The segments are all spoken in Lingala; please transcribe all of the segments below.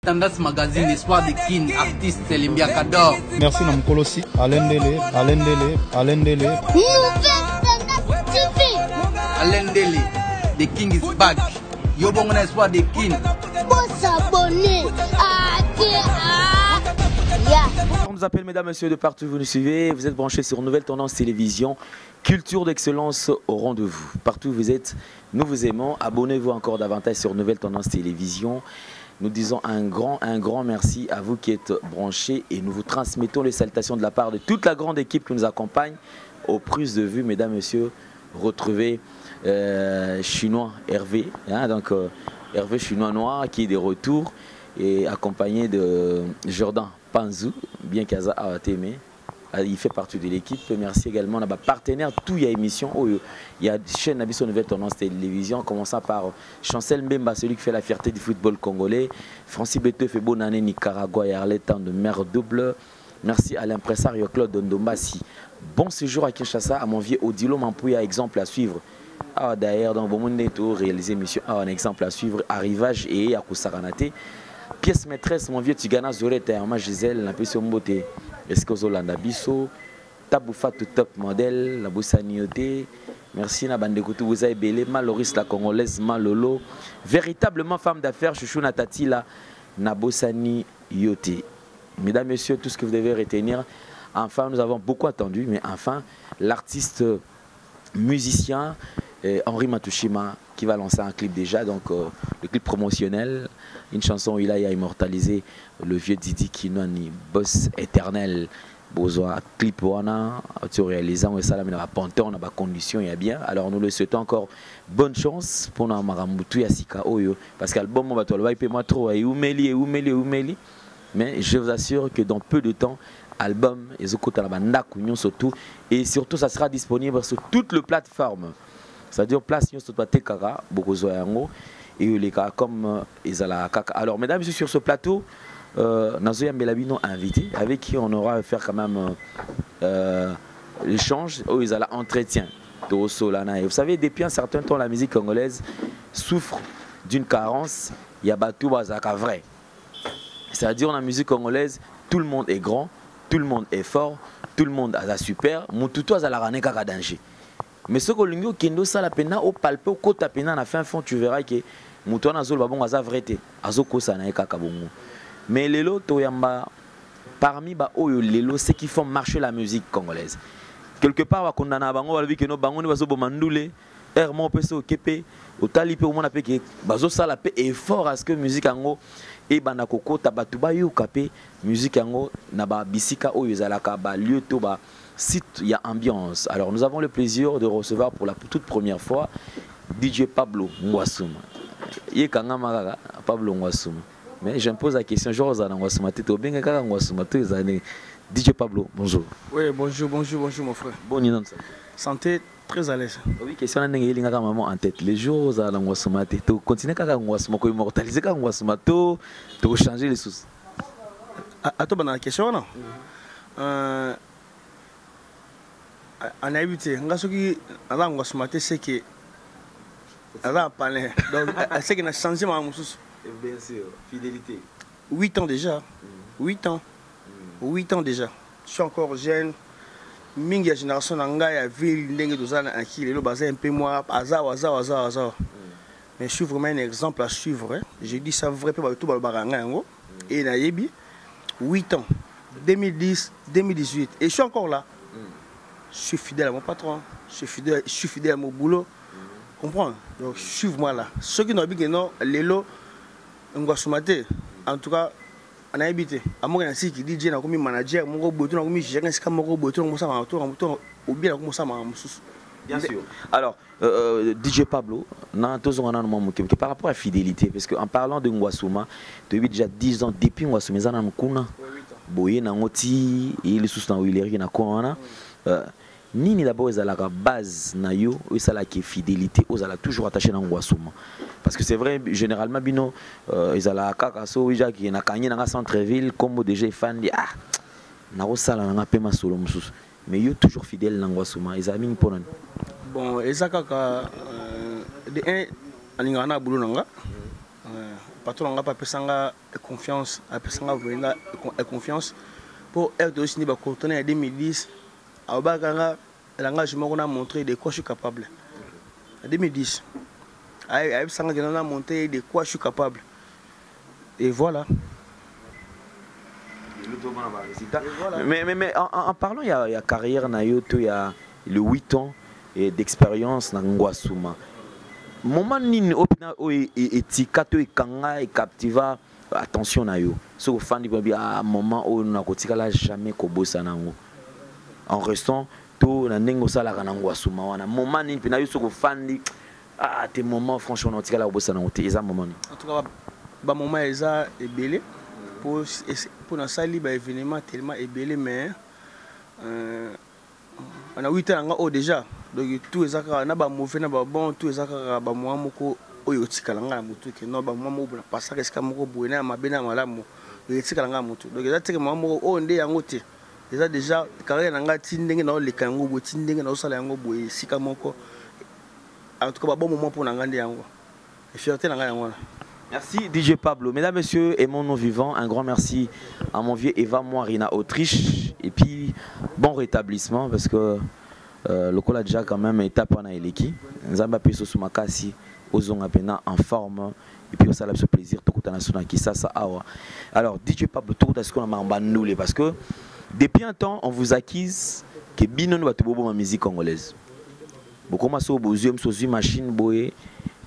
Tendance Magazine, Espoir de Kin, artiste Limbia Kador. Merci Namkolosi, Alain Dele. Nouvelle Tendance TV. Alain Dele, The King is back. Yo bon Espoir de Kin. Pour s'abonner. On nous appelle mesdames, messieurs de partout où vous nous suivez. Vous êtes branchés sur Nouvelle Tendance Télévision. Culture d'excellence au rendez-vous. Partout où vous êtes, nous vous aimons. Abonnez-vous encore davantage sur Nouvelle Tendance Télévision. Nous disons un grand merci à vous qui êtes branchés et nous vous transmettons les salutations de la part de toute la grande équipe qui nous accompagne. Aux prises de vue, mesdames, messieurs, retrouvez Chinois Hervé, hein, donc Hervé Chinois Noir qui est de retour et accompagné de Jordan Panzou, bien qu'Aza a aimé. Il fait partie de l'équipe. Merci également à nos partenaires. Tout y a émission. Il y a chaîne Nabiso Nouvelle Tendance Télévision, commençant par Chancel Mbemba, celui qui fait la fierté du football congolais. Francis Beto fait bonne année Nicaragua et Arletan de mer double. Merci à l'impresario Claude Ndombasi. Bon séjour à Kinshasa, à mon vieux Odilo Mampouya, exemple à suivre. D'ailleurs, dans le monde réalisé émission, un exemple à suivre, Arrivage et à Koussaranate. Pièce maîtresse, mon vieux Tigana Zorete, Ama Gisèle, la pièce Mbote. Est-ce que vous avez biso Taboufa tout top modèle, la Boussanioté. Merci na bande koutou vous avez belé Maloris la congolaise Malolo. Véritablement femme d'affaires Chouchou Natati la Nabosani Yoté. Mesdames, messieurs, tout ce que vous devez retenir. Enfin, nous avons beaucoup attendu, mais enfin, l'artiste musicien Henri Matushima qui va lancer un clip déjà, donc le clip promotionnel, une chanson où il a immortalisé le vieux Didi Kinwani, boss éternel. Besoin clip wana, tu réalisant et ça là mais la panthère on a pas condition et bien. Alors nous le souhaitons encore bonne chance pour na Marambutu Yasika Oyo parce qu'album on va te le payer moi trop et oumeli. Mais je vous assure que dans peu de temps album ezokota la banda kunyon surtout et surtout ça sera disponible sur toutes les plateformes. C'est-à-dire place sur Tekara Bokozo yango et les cas comme Ezala Kaka. Alors mesdames et messieurs sur ce plateau Nazoya Mbelabino invité avec qui on aura à faire quand même l'échange où ils allaient entretien de Solana. Et vous savez depuis un certain temps la musique congolaise souffre d'une carence. Il y a Batou Bazaka vrai. C'est-à-dire la musique congolaise tout le monde est grand, tout le monde est fort, tout le monde a super. Mututu azala rane kaka danger. Mais ce que l'union kendo ça la pena au palpe au kota pena na fin fond tu verras que mutu na zolo babongo aza vrete azoko ça na kaka bongo. Mais lelo toyamba parmi ba oyo lelo ceux qui font marcher la musique congolaise. Quelque part wa kondana bango ba bi que no bango ni bazo bomandule ermo peso kepe otali pe o mona pe ke bazo sala pe effort à ce que musique ango et bana kokota batuba yo kapé musique ango na ba bisika oyo zalaka ba lieu to ba site il y a ambiance. Alors nous avons le plaisir de recevoir pour la toute première fois DJ Pablo Ngwasuma. Yekanga maraga Pablo Ngwasuma. Mais je me pose la question, DJ Pablo, bonjour. Oui, bonjour mon frère. Bon, santé, très à l'aise. Oui, question maman en tête. Les jours où tu continues à immortaliser, tu changer les sous. Attends, la question, non? En habité, c'est que c'est qu'il a changé ma mousse. Bien sûr, fidélité. 8 ans déjà. 8 ans. 8 ans déjà. Je suis encore jeune. Mingi génération nanga ville ndenge dozana akili le bazin un peu moi hasard. Mais je suis vraiment un exemple à suivre. Hein. J'ai dit ça vrai peu tout baranga ngo et na yebi 8 ans. 2010, 2018 et je suis encore là. Je suis fidèle à mon patron, je suis fidèle à mon boulot. Comprends? Donc suivre-moi là. Ceux qui n'ont pas dit non, Lélo en tout cas, on a habité. À moi, qui dit que je suis manager, je suis bien sûr. Alors, DJ Pablo, par rapport à la fidélité, parce qu'en parlant de Ngwasuma, tu as déjà 10 ans depuis Ngwasuma, tu as dit Nini d'abord ils ont la base na yo, ils ont la fidélité, ils ont toujours attaché na Ngwasuma. Parce que c'est vrai généralement bino ils ont la kakaso ija qui na kanye na centre-ville comme déjà fan di ah na osala na pema solo mususu. Mais yo toujours fidèle na Ngwasuma, ils ont mis pour nous. Bon, ezaka de un alingana boulot nanga. patron n'a pas pesanga confiance, a pesanga vraiment confiance pour être aussi ni en 2010. À Baganga, l'engagement qu'on a montré de quoi je suis capable. En 2010, avec ça on a montré de quoi je suis capable. Et voilà. Mais en parlant, il y a carrière Nayoto, il y a le 8 ans d'expérience dans Ngwasuma. Moment nini opina etikato ekanga et captiva attention na yo. So fan di à moment où na kotikala jamais kobosa nango. En restant to na nengo sala kana Ngwasuma wana. Moment nini pina yo so fan di tes moments franchement na kotikala kobosa nango te eza moment. En tout cas ba moment eza ebele pour na sali ba événement tellement ebele mais on a 8 ans déjà. Donc tout est ça na ba mauvais na ba bon tout est ça ba moi moko oyo tikalanga mutu ke no ba moi mo na passa que ska moko boena mabena malamu oyo tikalanga mutu donc ça teke moi moko o nde yango te déjà carrière nanga tindenge na le kango bo tindenge na osala yango boye sika moko en tout cas ba bon moment pour nanga nde yango et fierté nanga yango. Merci DJ Pablo. Mesdames, Messieurs, et mon nom vivant, un grand merci à mon vieux Eva Moirina Autriche et puis bon rétablissement parce que le col a déjà quand même étape en Aéleki. Nzamba Peso Sumakasi, Ozonga Pena en forme. Et puis au salab ce plaisir, tout le monde qui ça awa. Alors, DJ Pablo, tout est-ce qu'on a marre parce que depuis un temps, on vous acquise que Binon va te bobo ma musique congolaise. Beaucoup ma so bozium so machine boye.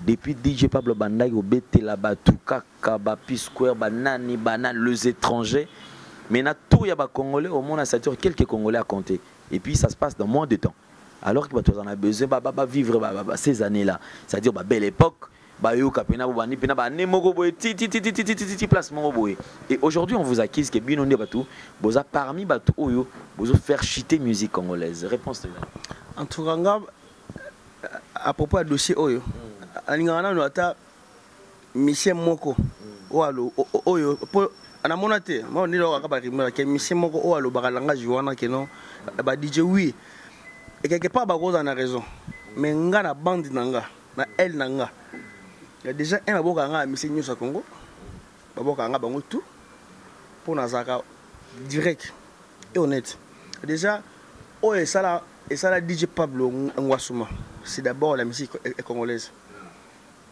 Depuis DJ Pablo Bandai au BT la Batuka, Kabapi Square, Banani, Banane, les étrangers. Mais na tout y a ba Congolais au monde à sature quelques Congolais à compter. Et puis ça se passe dans moins de temps. Alors que tu en as besoin de vivre ces années-là. C'est-à-dire belle époque, et aujourd'hui on vous accuse que bien on est batou, vous a parmi batou oyo, vous faire chiter musique congolaise. Réponse. En tout cas, à propos du dossier oyo, alingana no ata Michel Moko oalo oyo ana monate mo ni lo ka ba rimela ke Michel Moko oalo ba langage wana ke non ba DJ oui et quelque part ba cause en a raison mais nga na bande nanga na elle nanga il y a déjà un aboka nga Michel Nyusa Congo baboka nga bango tout pour nazaka direct et honnête déjà oyo ça la DJ Pablo Ngwasuma c'est d'abord la musique congolaise.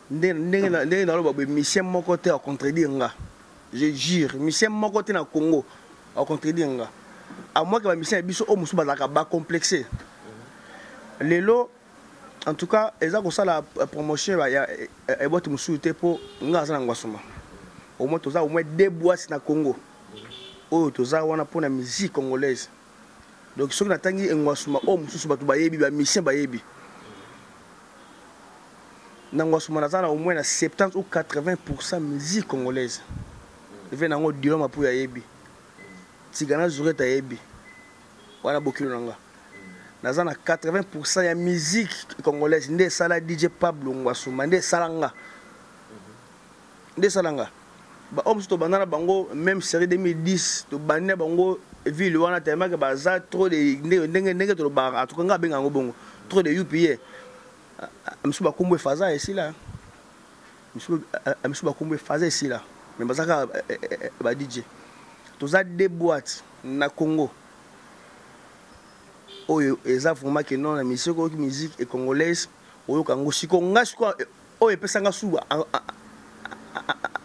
Michel Mokote a contredit nga. Je jure, Michel Mokote na Congo a contredit nga. À moi que Michel Biso o musuba ba complexé. Lelo en tout cas, eza ko sala promotion ya e bote musuté pour nga za Ngwasuma. Au moins toza au moins deux boîtes na Congo. O toza wana pour la musique congolaise. Donc ce que natangi Ngwasuma o mususu batu ba yebi ba Michel ba yebi. Ngwasuma nazana au moins 70 ou 80% musique congolaise. Il vient nango dioma pour yebi. Tigana Zureta yebi. Wana bokilo nanga. Nazana 80% ya musique congolaise nde sala DJ Pablo Ngwasuma nde salanga. Nde salanga. Ba homme to banana bango même série 2010 to banne bango ville wana tellement que baza trop de ndenge to ba to nga benga ngo bongo trop de UPA. Msuba kumbe faza ici là. Msuba kumbe faza ici là. Mais bazaka ba DJ. Toza deux boîtes na Congo. Oyo eza vraiment que non la musique congolaise oyo kango siko ngashiko oyo pesanga suba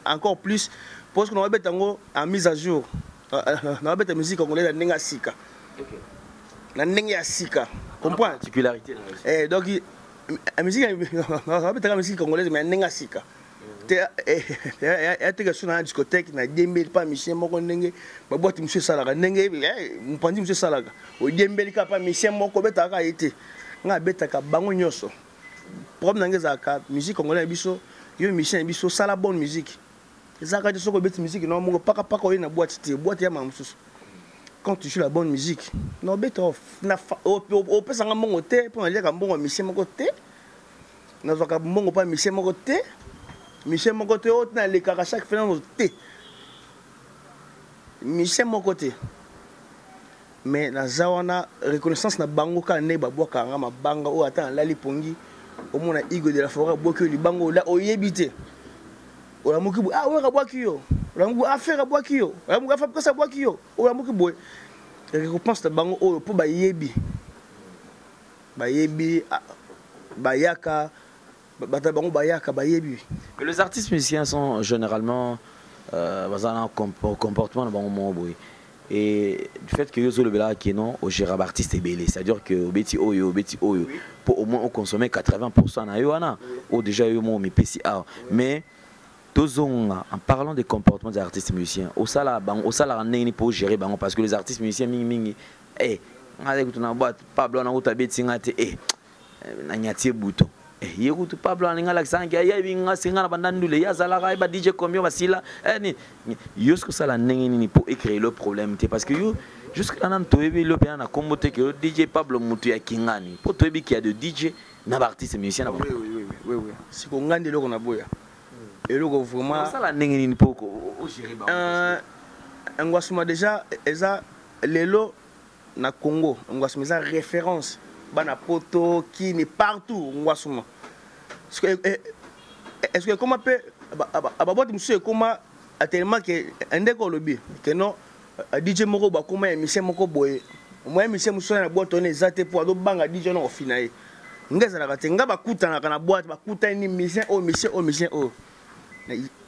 encore plus parce que nous avons en mise à jour. Nous avons la musique congolaise à Nenga Sika. La Nenga Sika. Comprends? Particularité. Donc la musique congolaise mais Nenga Sika. Il y a des gens dans la discothèque, na Dembele pas Michel Moko Nenge, ma boîte monsieur Salaga Nenge, mon pandi monsieur Salaga. O Dembele pas Michel Moko beta ka été. Nga beta ka bango nyoso. Problème nanga za musique congolaise biso, yo Michel biso sala bonne musique. Zaka de soko bête musique non mon pas ko na boîte ya mamsusu. Quand tu joues la bonne musique, non bête na o pesa nga mongo te pour aller ka bongo Michel Moko te. Na zoka bongo pas Michel Moko te. Michel Mokote haute na le kaka chaque fin te. Michel Mokote. Mais na zawana reconnaissance na bango ka ne babwa ka nga mabanga o ata lali pongi au mona Igo de la forêt boke li bango la oyebité. olamuki boye ah wera bwaki yo olamuki affaire bwaki yo olamuki affaire presse bwaki yo olamuki boye récompense na bango oyo po bayebi bayaka bata bango bayaka bayebi. Mais les artistes musiciens sont généralement dans un comportement de bango boye. Et du fait que yo le bela qui non au gérard artiste est belé, c'est-à-dire que au beti oyo pour au moins on consommer 80% na yo ana ou déjà yo mo mi PCA mais en parlant des comportements des artistes musiciens au sala neni pour gérer bango parce que les artistes musiciens mingi ngale kutuna boîte Pablo na utabeti ngate na nyatie bouton yekutu Pablo aninga sangi ayibinga singa na bandandule yazala ka ba DJ combien basila ni yosko sala nini pour écrire le problème parce que yo jusque là nan toyebi le bien na kombote que DJ Pablo mutu ya kingani pour toyebi qu'il y a de DJ na artiste musicien na oui si ko ngande loko na boya et loko vraiment sala nini pour au gérer ba ngwasuma déjà eza lelo na Congo ngwasuma eza référence bana poto qui n'est partout ngwasuma est-ce que comment peut ababoti monsieur comment tellement que ndeko lobi que non DJ moko ba comment émission moko boye moi émission muso na boîte on ezate pour do banga DJ no finaye ngeza na katenga ba kutana kana boîte ba kutani mission oh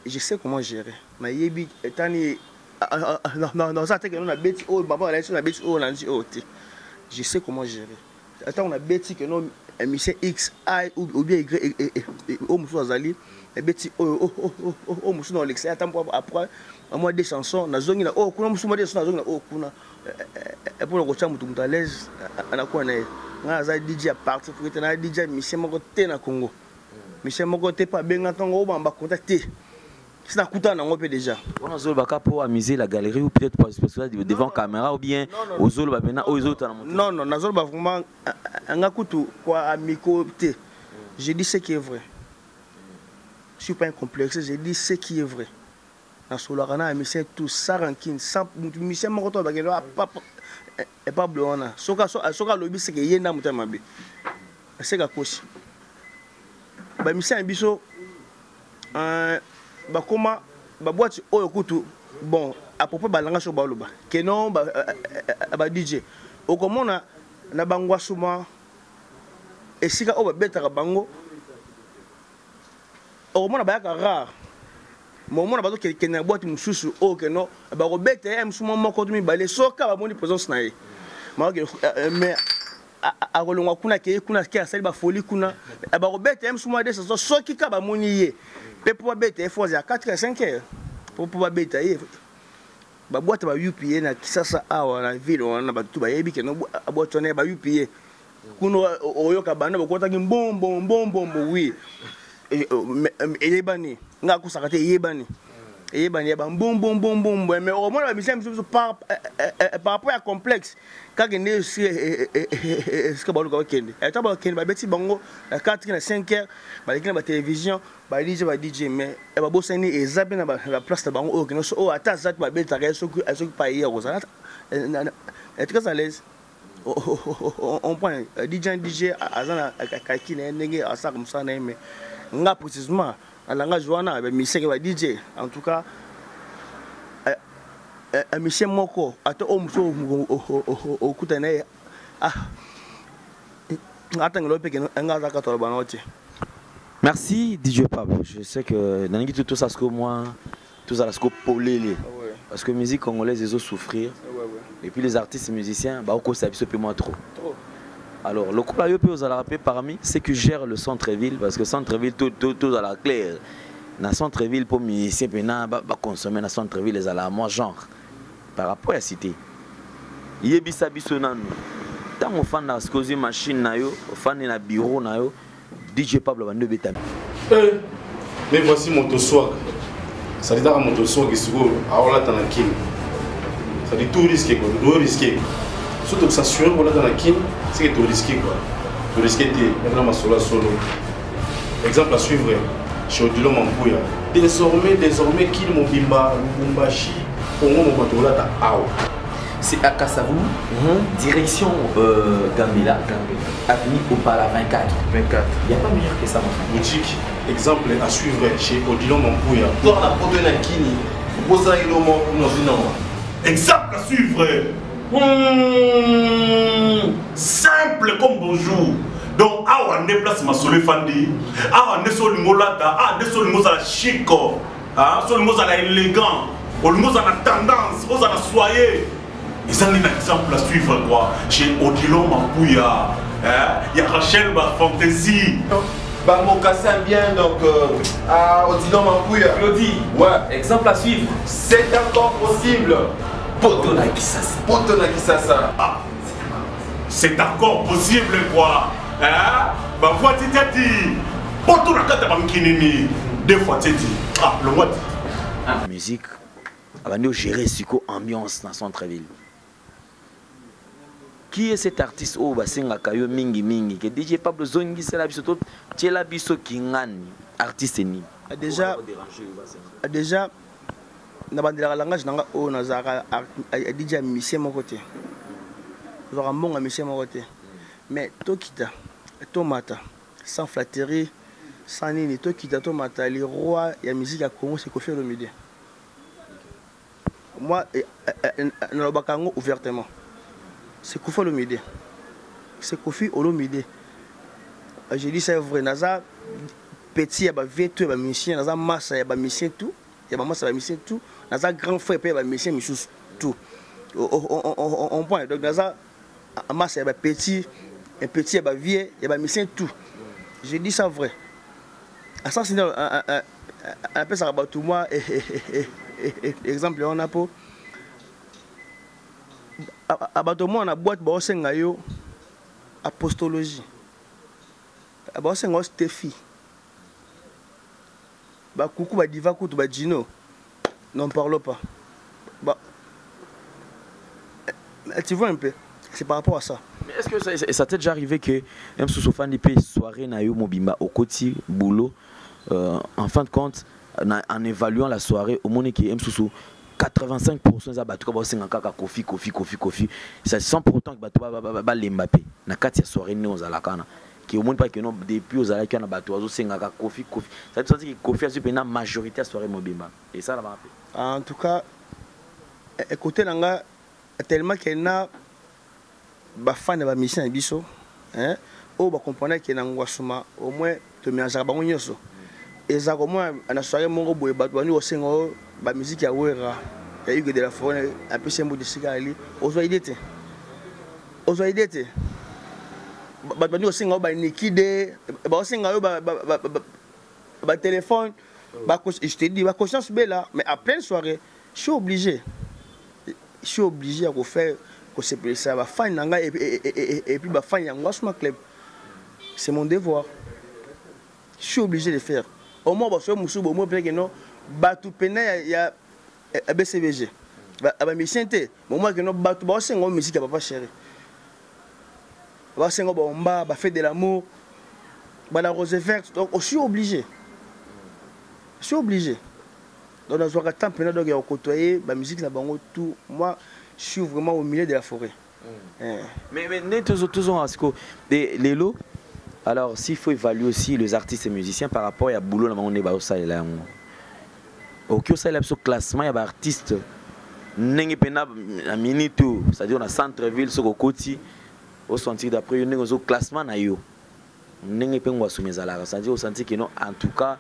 je sais comment gérer mais yebi etani non ça te que non na beti oh baba la sur na beti oh nanzi oh je sais comment gérer. Attends, on a bêti que non, émission X, I ou bien Y, au Moussou Azali, et bêti, au Moussou dans l'excès. Attends, après, à moi des chansons, na zone, oh, kuna Moussou m'a dit, na zone, oh, kuna, et pour le retour, moutou à l'aise, à la quoi, na DJ à partir, pour que na DJ, Michel Mokoté na Congo. Michel Mokoté pas bien entendu, on va contacter. C'est un coup on peut déjà. On a zolo baka pour amuser la galerie ou peut-être pour devant caméra ou bien aux zolo babena aux autres. Non, na zolo ba vraiment un coup quoi amico té. Je dis ce qui est vrai. Je suis pas un complexe, je dis ce qui est vrai. Na solo rana Michel tout ça rankin sans Michel Mokoto ba pas et pas blona. Soka lobby c'est que yenda mutama bi. C'est ka koshi. Ba Michel biso ba comment ba boîte oyo kutu bon à propos balanga so baloba que non ba DJ o komona na bangwa suma esika o ba betaka bango o komona ba ka rare mo mona ba to ke na boîte mususu o que non ba ko beta em suma moko tumi balé soka ba moni présence na ye mais a kolongwa kuna ke asali ba folie kuna ba ko beta em suma de so soki ka ba moni ye. Pour bêter, il faut à 4 à 5 heures. Pour pouvoir bêter, la boîte va UPA, na Kisasa, la ville, on a tout baby qui n'a pas boîte on est ba UPA. Kuno Oyoka Bana, bon, oui. Et les bannis, n'a pas s'arrêter, yébani. Et bon, mais au moins la mission par rapport à complexe. Quand il est ce que vous avez dit, et tu as dit, Betty Bango, la 4 à 5 heures, la télévision, DJ, mais elle va bosser et zapper la place de Bango, qui nous a attaqué à Betty, elle se pas hier aux autres. Elle est très à l'aise. On prend DJ, à Kaki, à ça comme ça, mais là précisément. Alanga Joana avec Michel va DJ en tout cas Michel Moko ato omso au kutane attends le peke nga ka to banoti. Merci DJ Pablo. Je sais que dans tout ça ce que moi tout ça ce que polélé parce que musique congolaise ils ont souffrir et puis les artistes musiciens bah au ça peu moins trop. Alors, le couple à peut rappeler parmi ceux qui gèrent le centre-ville, parce que centre-ville, tout à la claire. Dans le centre-ville, pour musiciens, ils vont consommer dans le centre-ville, les à la moi genre. Par rapport à la cité. Il y a des gens tant on fait dans la machine, on fait dans le bureau, DJ Pablo va nous bétamer. Mais voici mon swag. Ça dit dans mon swag, il se trouve à la Tanakine. Ça dit tout risqué, tout risqué. Surtout que ça s'assure qu'on a dans la kin, c'est que tu risques quoi. Tu risques de maintenant ma solo. Exemple à suivre, chez Odilo Mampouya. Désormais, Kin Mobimba, Lubumbashi, Congo Mobatola ta Ao. C'est à Kassavou, direction Gambela, avenue Opala 24. Il n'y a pas meilleur que ça, mon frère. Boutique, exemple à suivre chez Odilon Mampouya. Toi, on a porté un kini. Vous posez un homme dans une norme. Exemple à suivre. Simple comme bonjour. Donc, on est place ma solé fandi. On est sur le molata. On est sur le mot à la chic. Sur le mot à la élégant. Le mot à la tendance. On a soyé. Et ça, c'est un exemple à suivre quoi. Chez Odilon Mampouya. Il y a Rachel Fantaisie. Bango Kassan bien, donc à Odilon Mampouya. Claudie, Ouais. exemple à suivre. C'est encore possible. Potona Kisasa. Potona Kisasa. C'est encore possible quoi. Bah, voix tu t'as dit. Potona Kata Bankinini. Deux fois tu dit. Le mois. Musique. On gérer Suko ambiance dans centre-ville. Qui est cet artiste au Basenga Kayo Mingi Mingi que DJ Pablo Zongi c'est la biso tout c'est la biso Kingani artiste ni déjà na bandela langage nanga o nazaka DJ musicien mon côté zora monga musicien mon côté mais tokita tomata sans flatterie sans nini tokita tomata les rois ya musique à Congo c'est Koffi Olomide moi na bakango ouvertement. C'est Koffi Olomide. C'est Koffi Olomide. Je dis c'est vrai. Naza petit, il y a vieux tout, il y a musicien. Naza massa, il y a musicien tout. Il y a massa, il y a musicien tout. Naza grand frère, il y a musicien, tout. On point. Donc Naza massa, il y a petit, un petit, il y a vieux, il y a musicien tout. Je dis ça vrai. À ça, c'est un peu ça rabat tout moi. Exemple, on a pour. Abato moi na boîte ba osenga yo apostologie ba osenga Stéphie ba kuku ba diva kutu ba Gino n'en parle pas bah tu vois un peu c'est par rapport à ça. Mais est-ce que ça t'est déjà arrivé que même sous fan d'épée soirée na yo mobimba au côté boulot en fin de compte en évaluant la soirée au monde qui aime sous 85% des abattus comme c'est un Koffi. Ça sent pourtant que bateau ba l'Mbappé. Na kati ya soirée né aux alakana. Qui au moins pas que non depuis aux alakana bateau aux c'est un Koffi. Ça veut dire que Koffi a su une majorité à soirée mobimba. Et ça là va appeler. En tout cas, écoutez nanga tellement qu'il na ba fan de ba mission biso, hein, o ba comprendre que nangwa suma au moins te mélanger ba nyoso. Et ça comme moi na soirée mongo boye bateau ni osengo ba musique ya wera ya Hugues de la Forêt un peu sembo de Sikali ozoidete ba bani osenga ba nikide ba osenga yo ba téléphone ba je te dis ba conscience bella mais à pleine soirée je suis obligé à refaire que c'est pour ça ba fan nanga et puis ba fan ya ngwasuma club c'est mon devoir je suis obligé de faire au moins ba so musubo au moins peut que non batu pena ya BCBG ba misente moment que no batu ba sengo musique papa chéri ba sengo bomba ba fait de l'amour ba la rose verte donc je suis obligé donc dans un temps pena donc ya côtoyer ba musique na bango tout moi je suis vraiment au milieu de la forêt. Mais nous tous à ce que les lots alors s'il faut évaluer aussi les artistes et musiciens par rapport à boulot là on est ba ça là au classement, il y a des artistes qui sont minute, c'est-à-dire dans le centre-ville, sur le côté, au senti d'après, il y a un classement. C'est-à-dire au senti que non, en tout cas,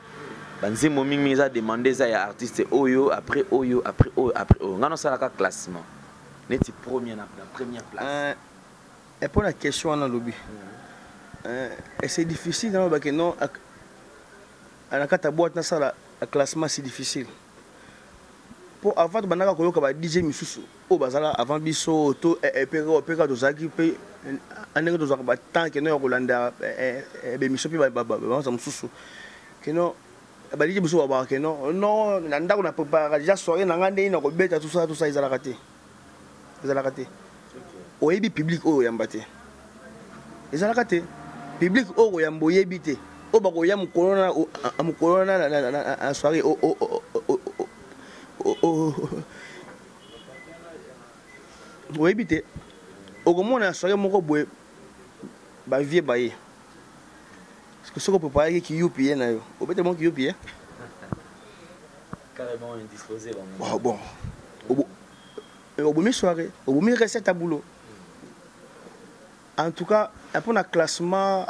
si on a demandé à l'artiste Oyo, après Oyo, après Oyo, après Oyo. On a un classement. On est la première place. Et pour la question, on a lobby. C'est difficile, parce que non, à la boîte, le classement c'est difficile. Pour avant de banaka koyoka ba DJ misusu o bazala avant biso to peka to zaki pe anenge to zaka ba tant que no Rolanda be misopi ba misusu que non ba DJ biso ba que non nanda ko na préparer déjà soirée na ngande ina ko beta tout ça ils ala raté o yebi public o yambate ils ala raté public o yamboyebi te o ba ko yam corona na soirée oyebi te okomona soirée moko boye bavie baye parce que soki opréparaki kiyupi ye na yo obete mo kiyupi ye carrément indisposé bon obomi soirée obomi recette à boulot en tout cas pour na classement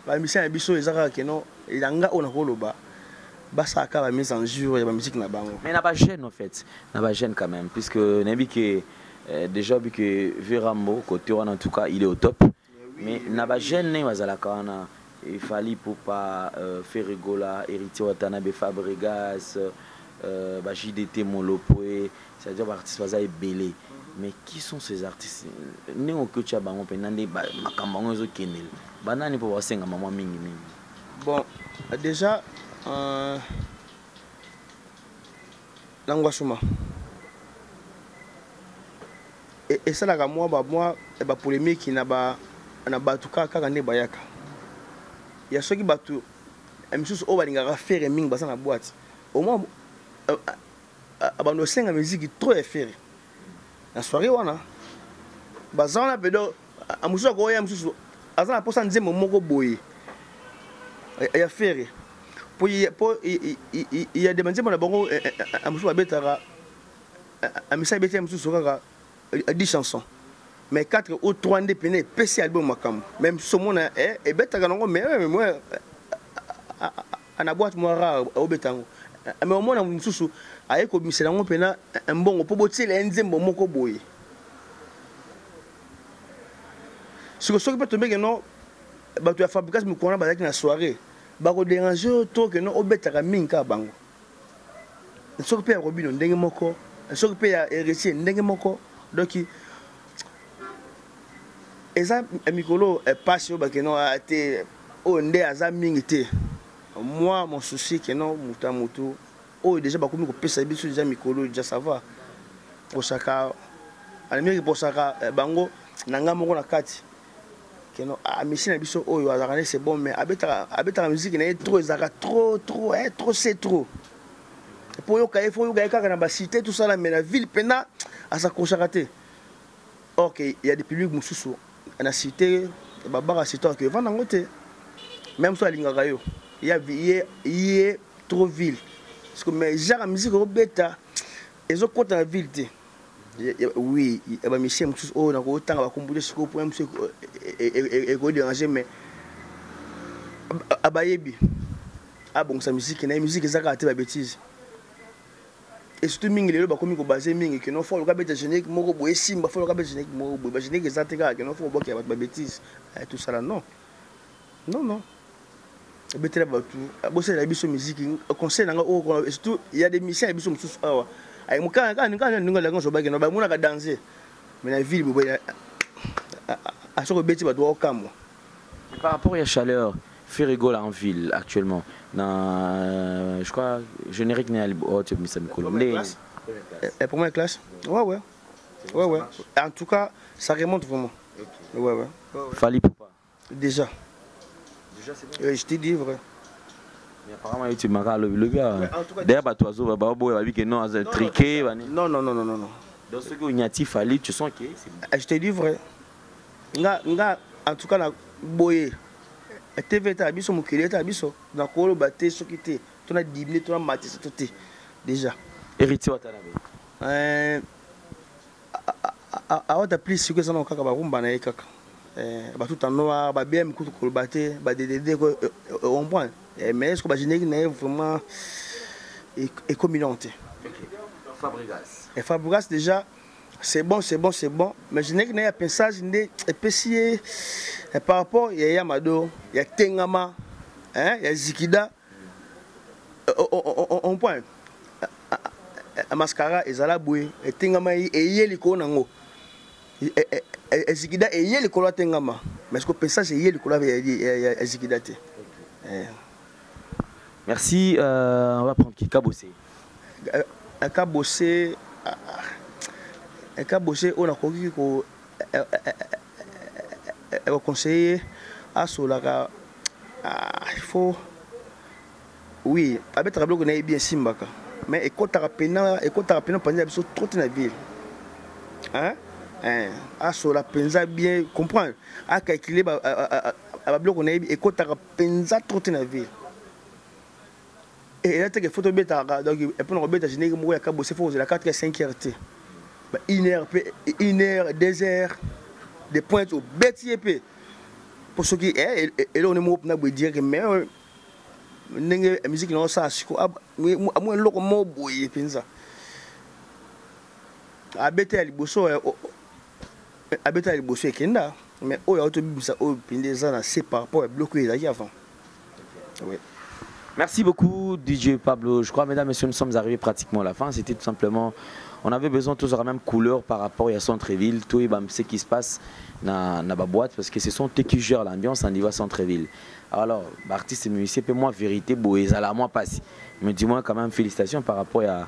bamisien ya biso eza kaka keno elanga oyo nakoloba basaka ba mise en jour ya ba musique na bango mais na ba jeune en fait na ba jeune quand même puisque nabi que déjà vu que Virambo côté en tout cas il est au top mais na ba jeune ne bazalaka wana il fallait pour pas faire rigola héritier Watanabe Fabregas ba JDT Molopoe c'est-à-dire ba artistes baza belé mais qui sont ces artistes ne on que tu as bango penande ba makambango zo kenel banani pour wasenga maman mingi mingi bon déjà Langwasuma et ça la moi polémique na batuka kaka ne bayaka ya soki batu amisusu o balingaka faire mingi basa na boîte au moins abando senga musique trop faire na soirée wana bazana pedo amususu ko ya mususu azana posa nzembo moko boye ya faire il y a des gens qui ont dit 10 chansons. Mais 4 ou 3 indépendants, PC album. Même ce monde est bête, mais moi, à la boîte, moi, au bétango. Mais au moins, on a sous avec un bon pour botter les enzymes pour moko boy. Ce que ce qui peut tomber, non, tu as fabriqué ce qu'on a dans la soirée. Bako déranger trop que non obetaka minka bango soki pe robino ndenge moko soki pe ya héritier ndenge moko donc eza mikolo passe ba que non ate o nde aza mingi te moi mon souci que non muta mutu o déjà bakomi ko pesa biso déjà mikolo déjà ça va pour saka alimiki pour saka bango nanga moko na kati non a machine biso oyo azakane c'est bon mais abeta musique na trop ezaka trop c'est trop pour yo kay faut yo kay kaka na ba cité tout ça là mais la ville pena à sa concharaté OK il y a des publics mususu na cité baba cité que vendre ngote même so alingaka yo il y a trop ville parce que mais genre musique obeta ezo kota na ville te oui il y a monsieur mususu o na ko tanga ba kombude siko pour monsieur et déranger mais abayebi bon sa musique na musique ezaka te ba bêtise et surtout mingi lelo ba komi ko baser mingi que non faut le bêtise générique moko boye simba faut le bêtise générique moko boye ba générique ezate ka que non faut boka ba bêtise tout ça là non betela ba tout bosser la biso musique conseil nanga o surtout il y a des musiciens biso mususu awa ay mukana kan ninga la konso ba que non ba muna ka danser mais la ville boye par rapport à la chaleur, fait rigole en ville actuellement. Je crois générique n'est première classe. Ouais. En tout cas, ça remonte vraiment. Ouais. Fallait pour pas. Déjà c'est bon. Je t'ai dit vrai. Mais apparemment tu m'as le gars. D'ailleurs bah toi zo bah boy que non triqué non. Dans ce que il fallait tu sens que c'est je t'ai dit vrai. Nga en tout cas na boye TV ta biso mokili ta biso na kolo baté soki te to na dibné to na matisa to te déjà héritier Watanabe a wata plus que ça na kaka ba rumba na kaka ba tout en noir ba bien kutu kolo baté ba DDD ko on point mais est-ce que ba générique na vraiment écominante Fabregas déjà c'est bon mais je n'ai que un pensage épicier par rapport à Yamado, il y a Tengama, il y a Zikida, on point Mascara et Zalaboué, et Tengama et Yeliko Nango, et Zikida et Yeliko Tengama, mais ce que pensage c'est Yeliko et Zikida. Merci, on va prendre qui Kabossé. Kabossé. Un cas bossé on a connu qu'on conseiller à Solaka il faut oui avec un bloc on est bien simbaka mais écoute rapidement pendant trop dans la ville hein asola penza bien comprendre a calculer ba bloc on a et kota penza trop na ville et là que photo beta donc et pour beta je n'ai mo ya ka bosser faut la 4 à 5 heures t 1 heure 2 heures des points au bêtier p pour ce qui est et là on est mo na dire que mais ndenge musique non ça siko amu loko mo boye penza abeta liboso abeta liboso ekenda mais oyo autobisa oyo pendeza na c'est par rapport à bloquer là avant. Oui. Merci beaucoup DJ Pablo. Je crois mesdames et messieurs nous sommes arrivés pratiquement à la fin. C'était tout simplement on avait besoin tous de la même couleur par rapport à Centreville, tout ce qui se passe dans la boîte parce que ce sont eux qui gèrent l'ambiance en niveau Centreville. Alors, artiste et musicien, peu moins vérité, ça la moi passe. Mais dis-moi quand même félicitations par rapport à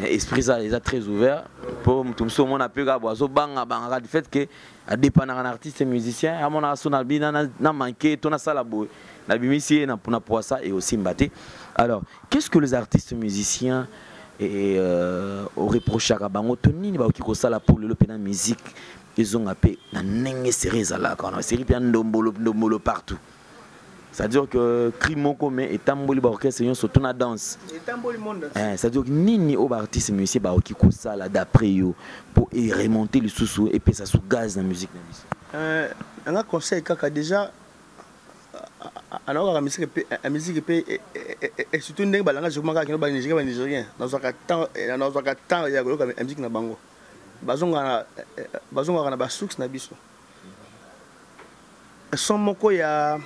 esprit ça les a très ouvert pour tout ce monde a pu gaboiso banga banga du fait que à dépendre d'un artiste et musicien à mon asso na bina na manqué ton sala boy na bimisi na pour ça et aussi mbaté. Alors qu'est-ce que les artistes musiciens et reprochent à bango toni ba ki ko sala pour le pena musique ils ont appelé na nenge série là quand on série bien ndombolo partout. C'est-à-dire que crime comme et tamboli ba orchestre surtout na danse. Et tamboli monde. C'est-à-dire que nini au artiste monsieur ba ki ko sala d'après yo pour remonter le sous et puis ça sous gaz dans musique na un conseil kaka déjà alors la musique et surtout ndenge balanga je maka kino ba nigérien dans un temps il y a la musique na bango. Bazonga na ba soux na biso. Son moko ya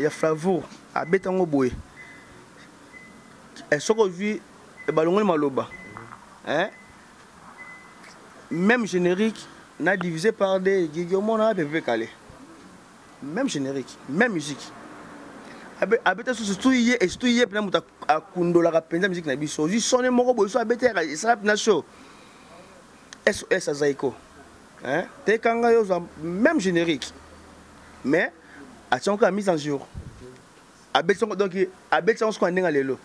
Flavo a betango boy et soko vu balongoli maloba même générique n'a divisé par des Guillaume na pepe calé même générique même musique abeta surtout hier et surtout hier pena muta akundola ka penza musique na biso ju sonné moko boy so abeta ka ça na show SOS Azaiko te kanga yo même générique mais attention à mise en jour donc abetson ko ndenga lelo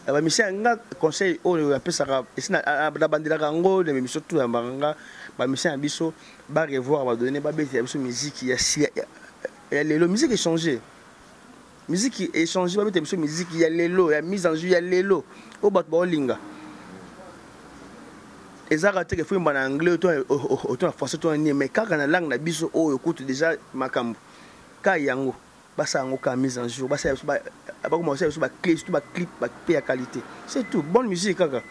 ba mission nga conseil o un peu ça ici na bandila kango de mission tout ya banga ba mission biso ba revoir ba donner ba bête biso musique ya lelo musique est changé musique est changé ba bête biso musique ya lelo ya mise en jour ya lelo o bat ba linga ezaka te que faut en anglais auto en français to ni mais quand na langue na biso o écoute déjà makambo ka yango basa yango ka mise en jour basa ba commencer ba clip ba qualité c'est tout bonne musique kaka.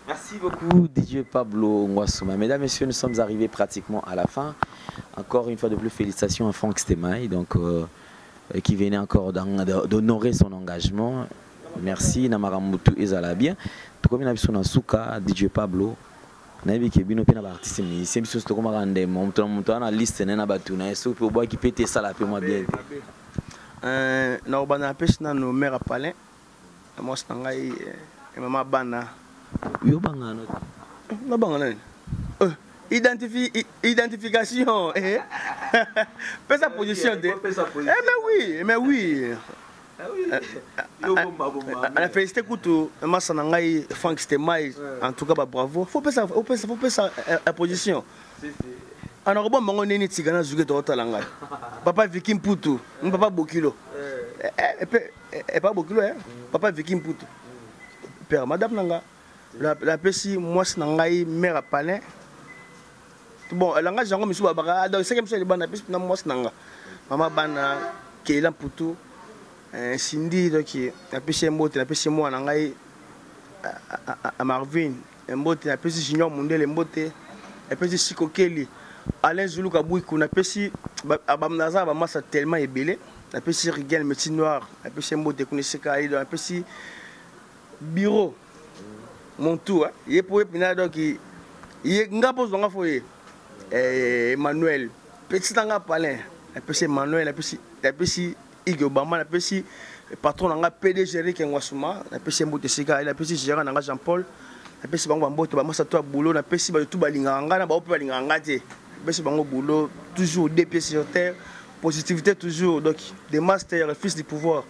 Merci beaucoup DJ Pablo Ngwasuma. Mesdames et messieurs nous sommes arrivés pratiquement à la fin. Encore une fois de plus félicitations à Franck Stemay donc qui venait encore d'honorer son engagement. Merci Namaramutu ezala bien tout comme na biso na suka DJ Pablo nabi ke bino pena ba artiste musicien biso to komaka ndemo mutu na liste na batu na so pe boy ki pete sala pe moi bien na obana pesi na no mère palin moi ngai mama bana yo banga no na banga identification pesa position de mais oui la félicité Koutou, Massanangai, Franck Stemay, en tout cas, bravo. Faut pas la position. Alors, bon, on est né Tigana Zouké de Rotalanga. Papa Viking Poutou, papa Bokilo. Et pas Bokilo, papa Viking Poutou. Père, madame Nanga, la Pessi, moi, Nangai, mère à Palais. Bon, Langa, j'ai remis sous Babara, donc c'est comme ça, les bandes, moi, Nanga. Maman Bana, Kélan Poutou. Cindy donc a pêché mbote na pêché moi na ngai à Marvin mbote na pêché Junior Mundele mbote a pêché Siko Kelly Alain Zulu Kabouikou na pêché abamnaza ba massa tellement ébélé na pêché Rigel médecine noire na pêché mbote kuniseka ali na pêché bureau mon tour yé pour pina donc yé ngapo zonga foye Emmanuel petit tanga palin na pêché Emmanuel na pêché Igor Bama na pesi patron nanga PDG Eric Ngwasuma na pesi mbote sika na pesi gérant nanga Jean-Paul na pesi bango mbote ba masa to boulot na pesi ba tout balinga nga na ba ope balinga nga te pesi bango boulot toujours des pieds sur terre positivité toujours donc des masters fils du pouvoir.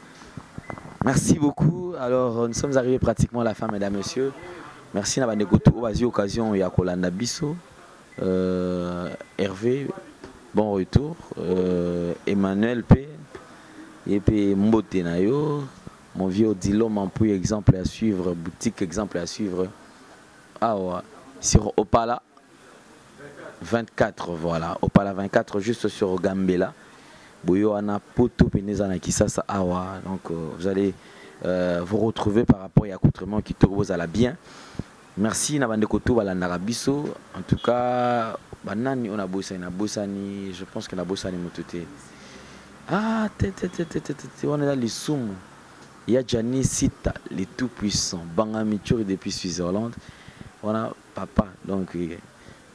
Merci beaucoup. Alors nous sommes arrivés pratiquement à la fin mesdames messieurs. Merci na bandeko to oasi occasion ya kolanda biso Hervé, bon retour. Emmanuel P. Et puis Mbote Nayo. Mon vieux Odilo Mampouy, exemple à suivre. Boutique, exemple à suivre. Ah ouais. Sur Opala 24, voilà. Opala 24, juste sur Gambela. Boyo Ana Poto Penezana Kisasa Awa. Donc vous allez vous retrouver par rapport à l'accoutrement qui te repose à la bien. Merci Nabande Koto Balandarabiso. En tout cas, Banani on a bossani, je pense que la bossani mototé. Ah, on est dans les soum. Il y a Gianni Sita, les tout puissants, Bangamitur depuis Suisse-Hollande. On a papa. Donc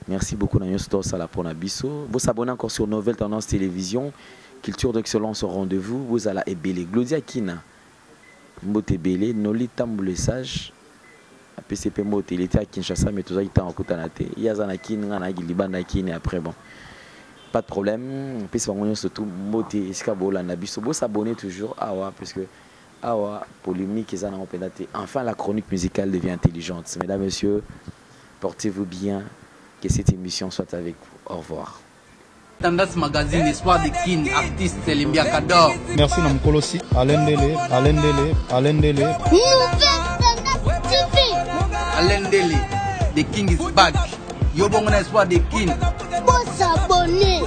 merci beaucoup Nanyo Store Sala pour Nabiso. Vous abonnez encore sur Nouvelle Tendance Télévision, Culture d'Excellence au rendez-vous. Vous allez ébélé. Glodia Kina, Mbote Belé, Nolita Moulessage. PCP Mote, il était à Kinshasa, mais tout ça il était en Koutanate. Il y a Zanakin, Liban et après bon. Pas de problème. Puis c'est surtout Mote, Iskabola, Nabiso. Vous s'abonnez toujours à Awa, parce que Awa, polémique, ils en ont pédaté. Enfin, la chronique musicale devient intelligente. Mesdames, messieurs, portez-vous bien. Que cette émission soit avec vous. Au revoir. Tendance Magazine, Espoir des Kin, artiste, les Biakador. Merci Namkolosi, Alain Dele. Nouvelle Tendance TV. Alain Dele, the King is back. Yobongona Espoir des Kin. Faut s'abonner.